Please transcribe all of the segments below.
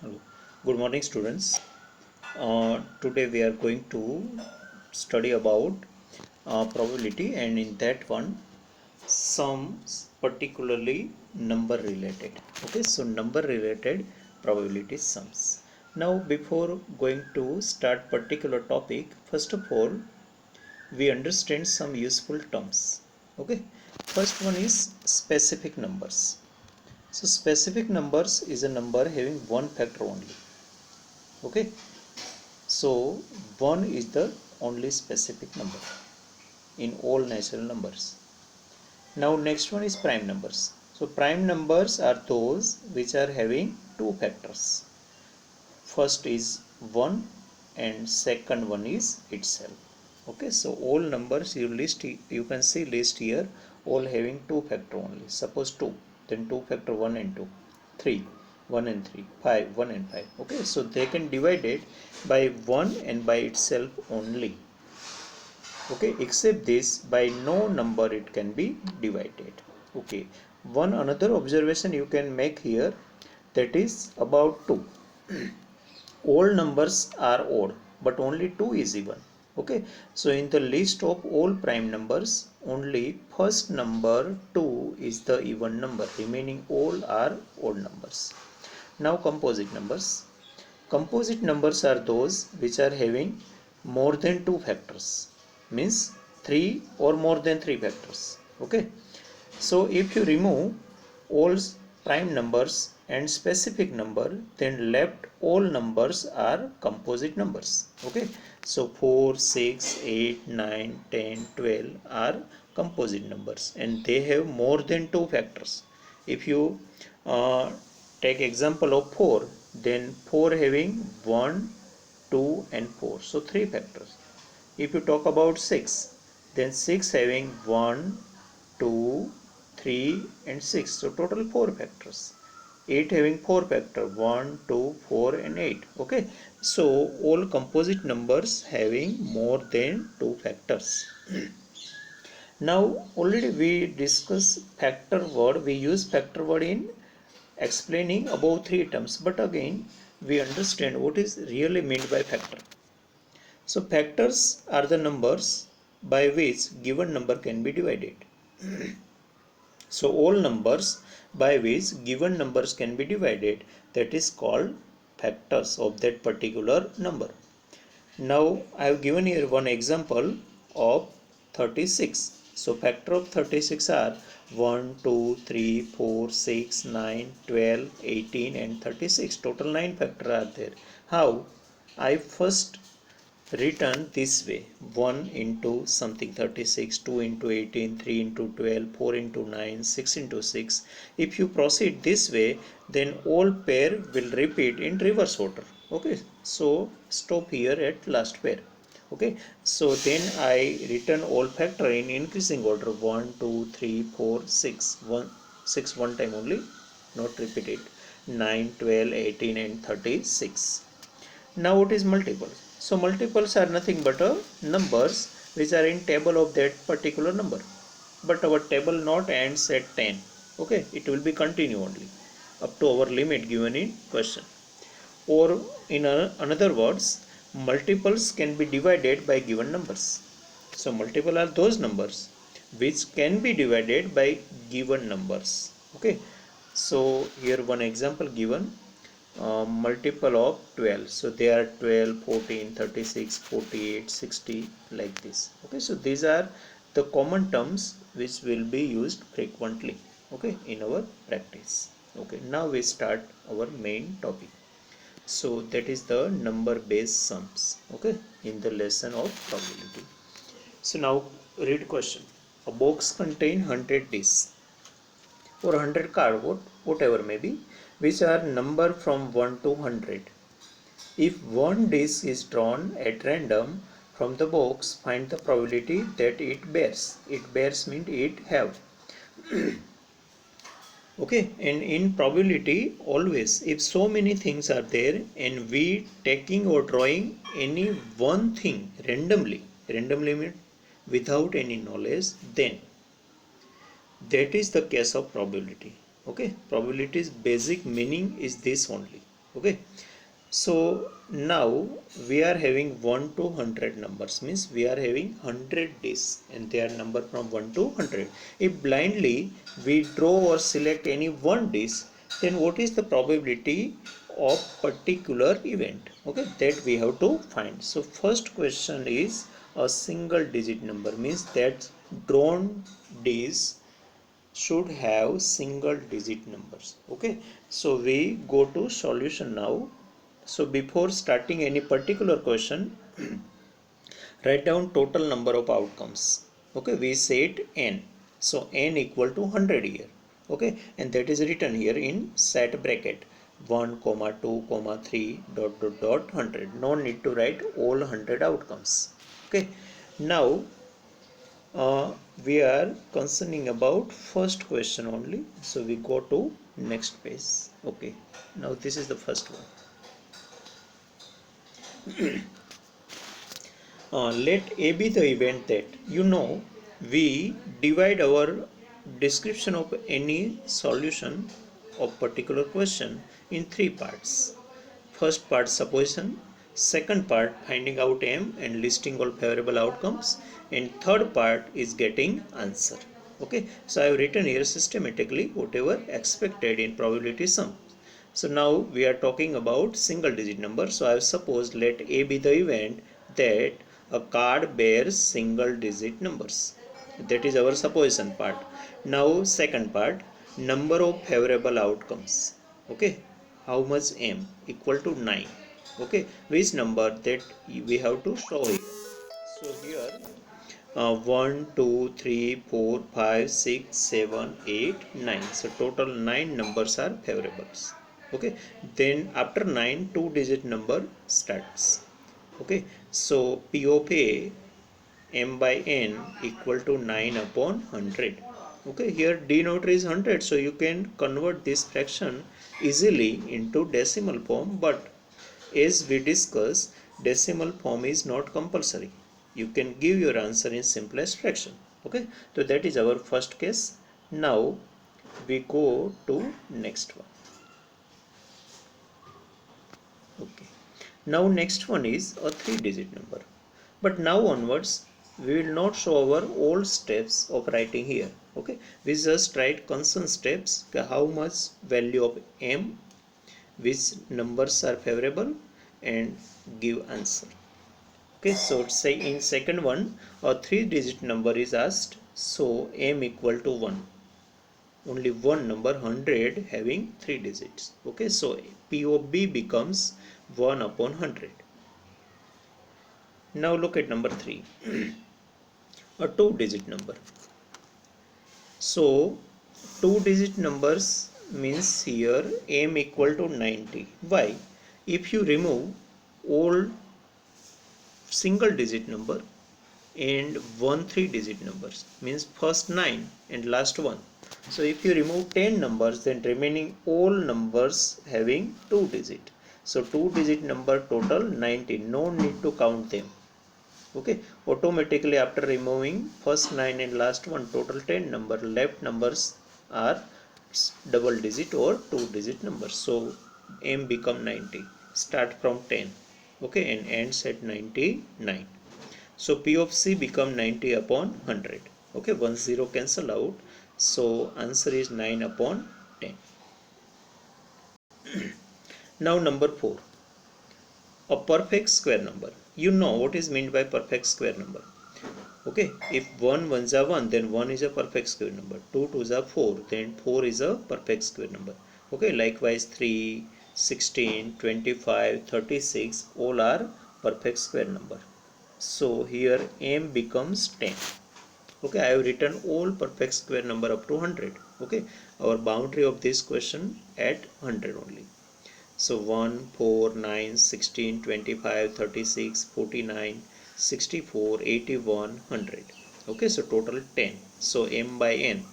Hello. Good morning, students. Today we are going to study about probability, and in that one, some particularly number related. Okay, so number related probability sums. Now, before going to start particular topic, first of all, we understand some useful terms. Okay, first one is specific numbers. So, specific numbers is a number having one factor only. Okay, so 1 is the only specific number in all natural numbers. Now next one is prime numbers. So prime numbers are those which are having two factors. First is 1 and second one is itself. Okay, so all numbers you can see list here, all having two factor only. Suppose 2, then 2 factor 1 and 2, 3, 1 and 3, 5, 1 and 5. Okay, so they can divide it by 1 and by itself only. Okay, except this, by no number it can be divided. Okay, one another observation you can make here, that is about 2. All numbers are odd, but only 2 is even. Okay, so in the list of all prime numbers, only first number 2 is the even number, remaining all are odd numbers. Now composite numbers. Composite numbers are those which are having more than 2 factors, means 3 or more than 3 factors. Okay, so if you remove all prime numbers and specific number, then left all numbers are composite numbers. Okay, so 4, 6, 8, 9, 10, 12 are composite numbers and they have more than 2 factors. If you take example of 4, then 4 having 1, 2 and 4, so 3 factors. If you talk about 6, then 6 having 1, 2, 3 and 6, so total 4 factors. 8 having 4 factor, 1, 2, 4 and 8. Okay, so all composite numbers having more than 2 factors. Now already we discuss factor word, we use factor word in explaining above 3 terms, but again we understand what is really meant by factor. So factors are the numbers by which given number can be divided. So all numbers by which given numbers can be divided, that is called factors of that particular number. Now I have given here one example of 36. So factor of 36 are 1, 2, 3, 4, 6, 9, 12, 18 and 36. Total 9 factors are there. How? I first written this way: 1 into something 36, 2 into 18, 3 into 12, 4 into 9, 6 into 6. If you proceed this way, then all pair will repeat in reverse order. Okay, so stop here at last pair. Okay, so then I return all factor in increasing order: 1, 2, 3, 4, 6, 1, 6 one time only, not repeated, 9, 12, 18 and 36. Now what is multiples? So multiples are nothing but numbers which are in table of that particular number. But our table not ends at 10. Okay, it will be continue only up to our limit given in question. Or in another words, multiples can be divided by given numbers. So multiple are those numbers which can be divided by given numbers. Okay, so here one example given, multiple of 12, so they are 12, 14, 36, 48, 60, like this. Okay, so these are the common terms which will be used frequently, okay, in our practice. Okay, now we start our main topic. So that is the number based sums, okay, in the lesson of probability. So now read question. A box contain 100 discs or 100 cardboard, whatever may be, which are numbered from 1 to 100. If one disc is drawn at random from the box, find the probability that it bears. It bears means it have. Okay, and in probability, always, if so many things are there and we taking or drawing any one thing randomly means without any knowledge, then that is the case of probability. Okay, probability's basic meaning is this only. Okay, so now we are having 1 to 100 numbers, means we are having 100 days and they are number from 1 to 100. If blindly we draw or select any one dish, then what is the probability of particular event? Okay, that we have to find. So first question is a single digit number, means that drawn dish should have single digit numbers. Okay, so we go to solution now. So before starting any particular question, write down total number of outcomes. Okay, we said n, so n equal to 100 here. Okay, and that is written here in set bracket 1 comma 2 comma 3 dot dot dot 100. No need to write all 100 outcomes. Okay, now we are concerning about first question only, so we go to next page. Okay, now this is the first one. Let A be the event that, we divide our description of any solution of particular question in three parts. First part supposition, second part finding out M and listing all favorable outcomes, and third part is getting answer. Okay, so I have written here systematically whatever expected in probability sum. So now we are talking about single digit number. So I have supposed let A be the event that a card bears single digit numbers. That is our supposition part. Now second part, number of favorable outcomes. Okay, how much M equal to 9. Okay, which number that we have to show here. So here 1 2 3 4 5 6 7 8 9, so total 9 numbers are favorables. Okay, then after 9 two digit number starts. Okay, so P of A M by N equal to 9 upon 100. Okay, here denominator is 100, so you can convert this fraction easily into decimal form, but as we discussed, decimal form is not compulsory. You can give your answer in simplest fraction. Okay, so that is our first case. Now we go to next one. Okay, now next one is a three digit number, but now onwards we will not show our old steps of writing here. Okay, we just write constant steps, how much value of M, which numbers are favorable, and give answer. Okay, so say in second one a three digit number is asked, so M equal to 1. Only one number 100 having three digits. Okay, so P of B becomes 1 upon 100. Now look at number 3, a two digit number. So two digit numbers means here M equal to 90. Why? If you remove all single digit number and one three digit numbers, means first 9 and last one, so if you remove 10 numbers, then remaining all numbers having two digit, so two digit number total 90, no need to count them. Okay, automatically after removing first 9 and last one, total 10 number, left numbers are double digit or two digit numbers, so M become 90, start from 10. Okay, and ends at 99. So P of C become 90 upon 100. Okay, 1 0 cancel out. So answer is 9 upon 10. Now number 4. A perfect square number. You know what is meant by perfect square number. Okay, if 1 1s are 1, then 1 is a perfect square number. 2 2s are 4, then 4 is a perfect square number. Okay, likewise 3, 16, 25, 36, all are perfect square number. So here M becomes 10. Okay, I have written all perfect square number up to 100. Okay, our boundary of this question at 100 only. So 1, 4, 9, 16, 25, 36, 49, 64, 81, 100. Okay, so total 10. So M by N.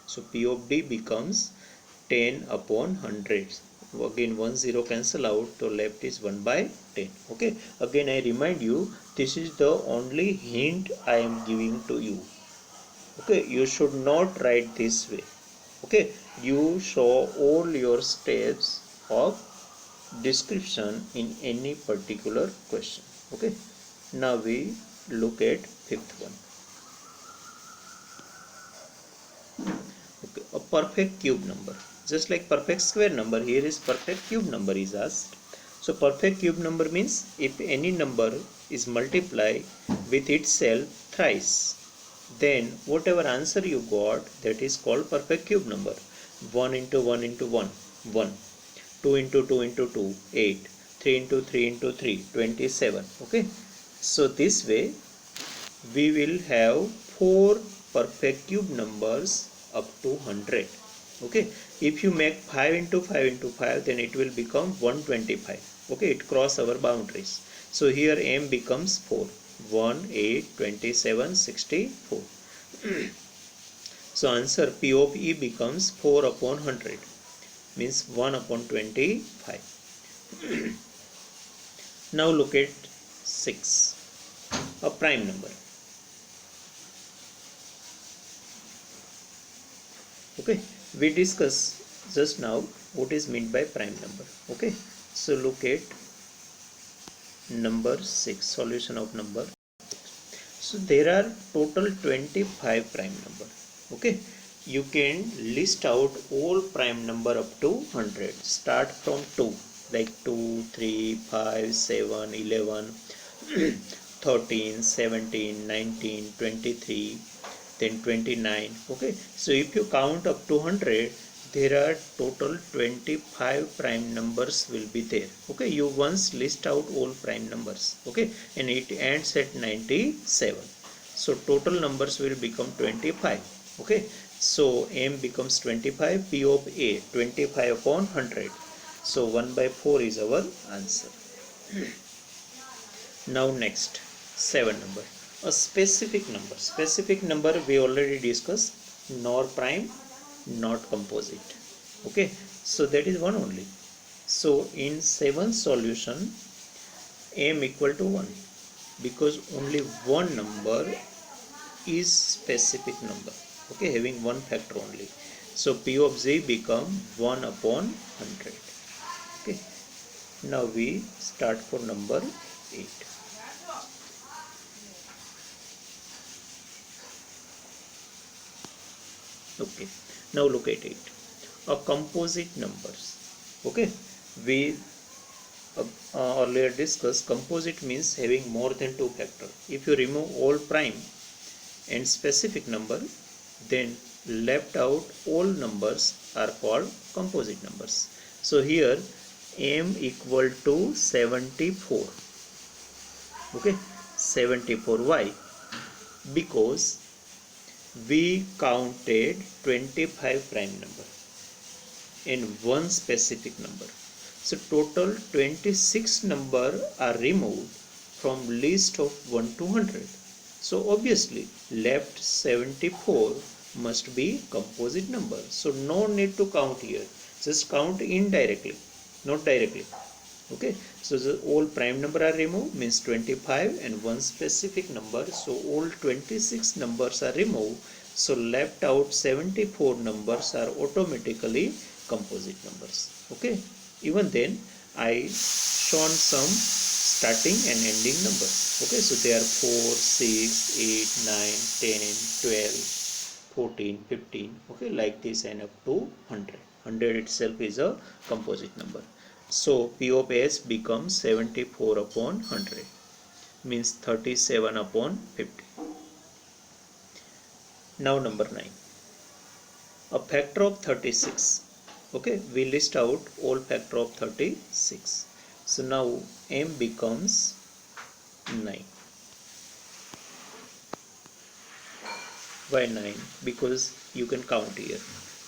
So P of D becomes 10 upon 100. Again 1 0 cancel out, so left is 1 by 10. Okay, again I remind you, this is the only hint I am giving to you. Okay, you should not write this way. Okay, you show all your steps of description in any particular question. Okay, now we look at fifth one. Okay, a perfect cube number, just like perfect square number, here is perfect cube number is asked. So perfect cube number means if any number is multiplied with itself thrice, then whatever answer you got, that is called perfect cube number. 1 into 1 into 1, 1. 2 into 2 into 2, 8. 3 into 3 into 3, 27. Okay, so this way we will have 4 perfect cube numbers up to 100. Okay, if you make 5 into 5 into 5, then it will become 125. Okay, it cross our boundaries. So here m becomes 4. 1, 8, 27, 64. So answer P of E becomes 4 upon 100, means 1 upon 25. Now look at 6, a prime number. Okay, we discussed just now what is meant by prime number. Okay, so look at number 6, solution of number 6. So there are total 25 prime number. Okay, you can list out all prime number up to 100. Start from 2, like 2, 3, 5, 7, 11, 13, 17, 19, 23, then 29. Okay, so if you count up to 100, there are total 25 prime numbers will be there. Okay, you once list out all prime numbers. Okay, and it ends at 97. So total numbers will become 25. Okay, so m becomes 25, p of a 25 upon 100. So 1 by 4 is our answer. Now next, 7 number, a specific number. Specific number we already discussed, nor prime, not composite. Okay, so that is one only. So in 7 solution, m equal to 1, because only one number is specific number. Okay, having one factor only. So p of z become 1 upon 100. Okay, now we start for number 8. Okay, now look at it, a composite numbers. Okay, we earlier discussed composite means having more than 2 factor. If you remove all prime and specific number, then left out all numbers are called composite numbers. So here m equal to 74. Okay, 74. Why? Because we counted 25 prime number and one specific number. So total 26 number are removed from list of 1 to 100. So obviously left 74 must be composite number. So no need to count here. Just count indirectly, not directly. Okay, so the all prime number are removed, means 25 and one specific number. So all 26 numbers are removed. So left out 74 numbers are automatically composite numbers. Okay, even then I shown some starting and ending numbers. Okay, so they are 4, 6, 8, 9, 10, 12, 14, 15. Okay, like this and up to 100. 100 itself is a composite number. So P of S becomes 74 upon 100, means 37 upon 50. Now number 9, a factor of 36. Okay, we list out all factor of 36. So now m becomes 9. Why 9? Because you can count here.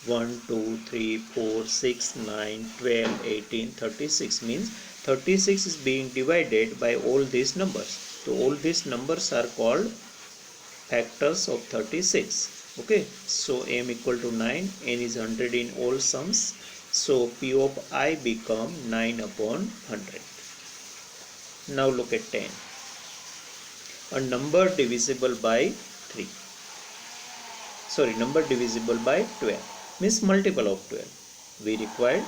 1, 2, 3, 4, 6, 9, 12, 18, 36, means 36 is being divided by all these numbers. So all these numbers are called factors of 36. Okay, so m equal to 9, n is 100 in all sums. So P of I become 9 upon 100. Now look at 10. A number divisible by 3. Sorry, number divisible by 12, means multiple of 12. We required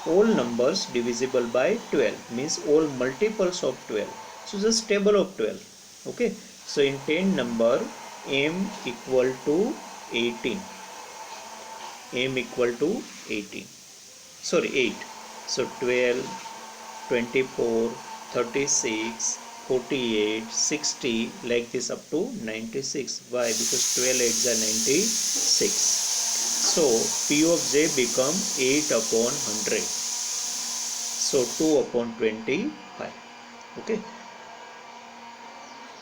all numbers divisible by 12 means all multiples of 12. So just table of 12. Okay, so in 10 number, m equal to 18, m equal to 18, sorry 8. So 12, 24, 36, 48, 60, like this up to 96. Why? Because 12 8s are 96. So P of j become 8 upon 100. So 2 upon 25. Okay.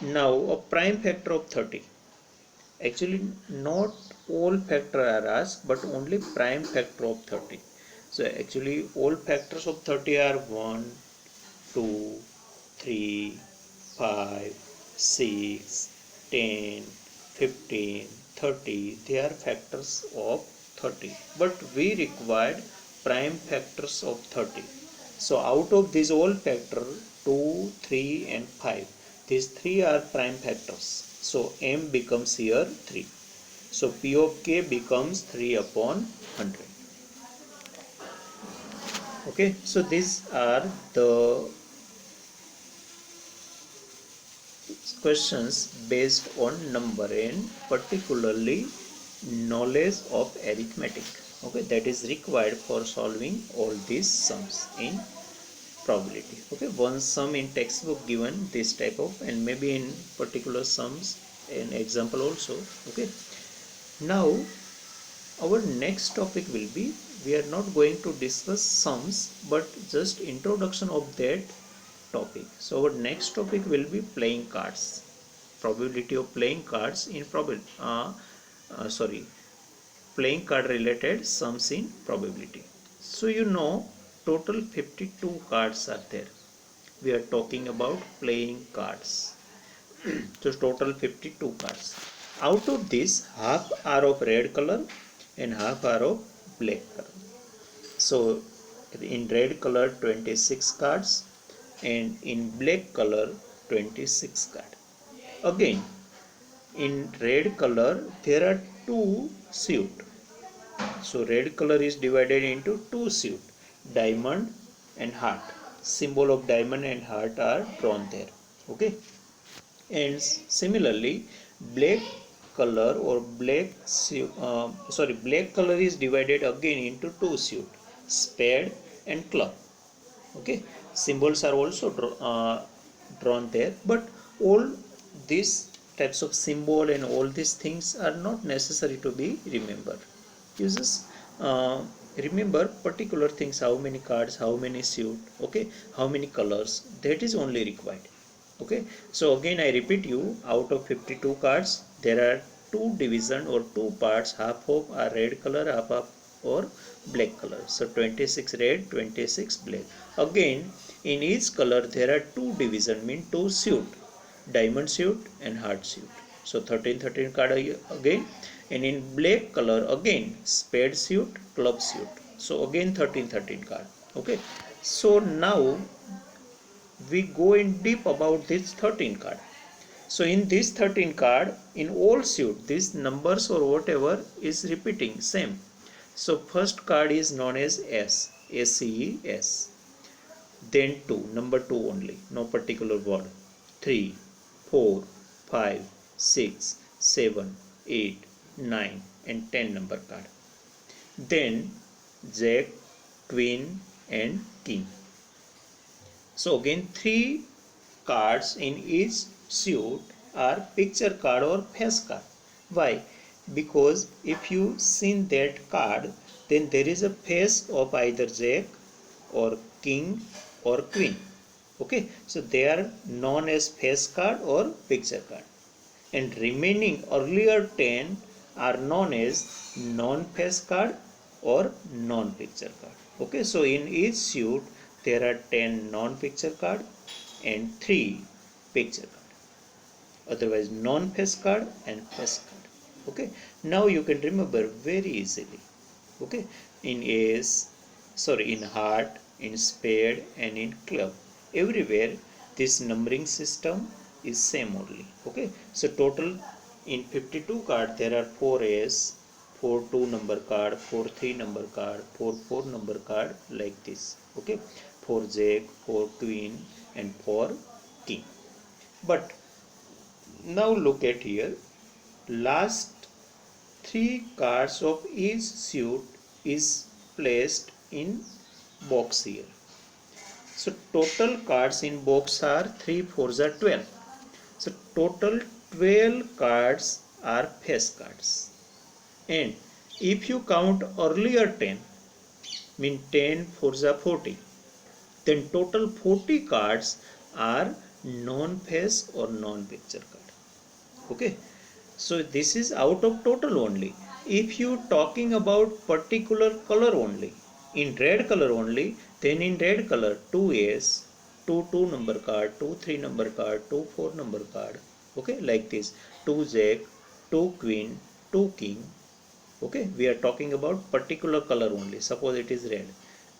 Now a prime factor of 30. Actually not all factor are asked, but only prime factor of 30. So actually all factors of 30 are 1, 2, 3, 5, 6, 10, 15, 30. They are factors of 30. But we required prime factors of 30. So out of these all factors, 2, 3 and 5, these 3 are prime factors. So m becomes here 3. So P of k becomes 3 upon 100. Okay, so these are the questions based on number and particularly knowledge of arithmetic. Okay, that is required for solving all these sums in probability. Okay, one sum in textbook given this type of, and maybe in particular sums in example also. Okay, now our next topic will be, we are not going to discuss sums but just introduction of that topic. So our next topic will be playing cards, probability of playing cards in playing card related sums in probability. So you know total 52 cards are there. We are talking about playing cards. So total 52 cards. Out of this, half are of red color and half are of black color. So in red color 26 cards and in black color 26 cards. Again in red color there are two suit. So red color is divided into two suit, diamond and heart. Symbol of diamond and heart are drawn there. Okay. And similarly black color or black color is divided again into two suit, spade and club. Okay, symbols are also drawn there, but all these types of symbol and all these things are not necessary to be remembered. You just remember particular things, how many cards, how many suit, okay, how many colors, that is only required. Okay, so again I repeat you, out of 52 cards there are two division or two parts, half of are red color, half of or black color. So 26 red, 26 black. Again in each color there are two division, mean two suit, diamond suit and heart suit. So 13 13 card again. And in black color again spade suit, club suit. So again 13 13 card. Okay, so now we go in deep about this 13 card. So in this 13 card, in all suit, these numbers or whatever is repeating same. So first card is known as S, S-E-S. Then 2, number 2 only, no particular word. 3, 4, 5, 6, 7, 8, 9 and 10 number card. Then Jack, Queen and King. So again 3 cards in each suit are picture card or face card. Why? Because if you seen that card, then there is a face of either Jack or King or Queen. Okay, so they are known as face card or picture card. And remaining earlier 10 are known as non-face card or non-picture card. Okay, so in each suit there are 10 non-picture card and 3 picture card, otherwise non-face card and face card. Okay, now you can remember very easily. Okay, in in heart, in spade and in club, everywhere this numbering system is same only. Okay, so total in 52 card there are 4 A's, 4 2 number card, 4 3 number card, 4 4 number card, like this. Okay, 4 jack, 4 queen, and 4 king. But now look at here, last three cards of each suit is placed in box here. So total cards in box are 3 4s are 12. So total 12 cards are face cards. And if you count earlier 10, mean 10 4s are 40, then total 40 cards are non-face or non-picture card. Okay, so this is out of total only. If you talking about particular color only, in red color only, then in red color 2s, 2 2 number card, 2 3 number card, 2 4 number card. Okay, like this, 2 jack, 2 queen, 2 king. Okay, we are talking about particular color only. Suppose it is red,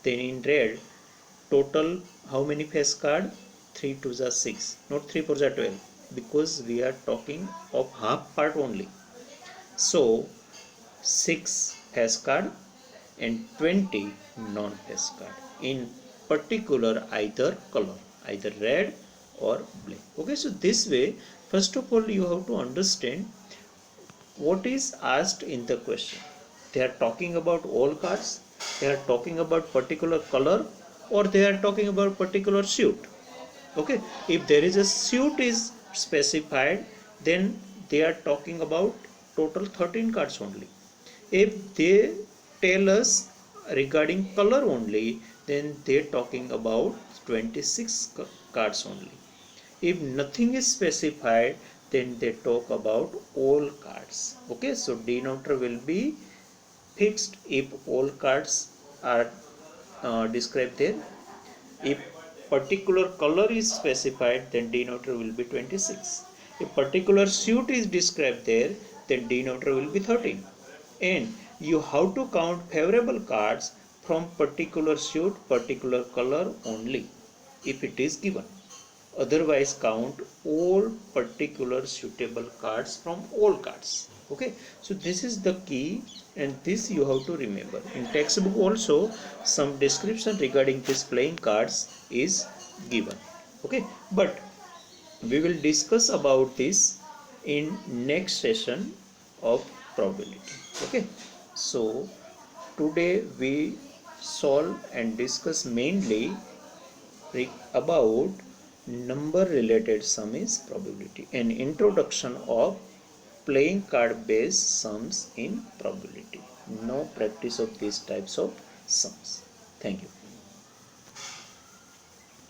then in red total how many face card? 3 2s are 6, not 3 4s are 12, because we are talking of half part only. So 6 face card and 20 non face card in particular either color, either red or black. Okay, so this way, first of all you have to understand what is asked in the question. They are talking about all cards, they are talking about particular color, or they are talking about particular suit. Okay, if there is a suit is specified, then they are talking about total 13 cards only. If they tell us regarding color only, then they are talking about 26 cards only. If nothing is specified, then they talk about all cards. Okay, so denominator will be fixed if all cards are described there. If particular color is specified, then denominator will be 26. If particular suit is described there, then denominator will be 13. And you have to count favorable cards from particular suit, particular color only, if it is given. Otherwise count all particular suitable cards from all cards. Okay, so this is the key, and this you have to remember. In textbook also some description regarding this playing cards is given. Okay, but we will discuss about this in next session of probability. Okay, so today we solve and discuss mainly about number related sum is probability, an introduction of playing card based sums in probability. No practice of these types of sums. Thank you.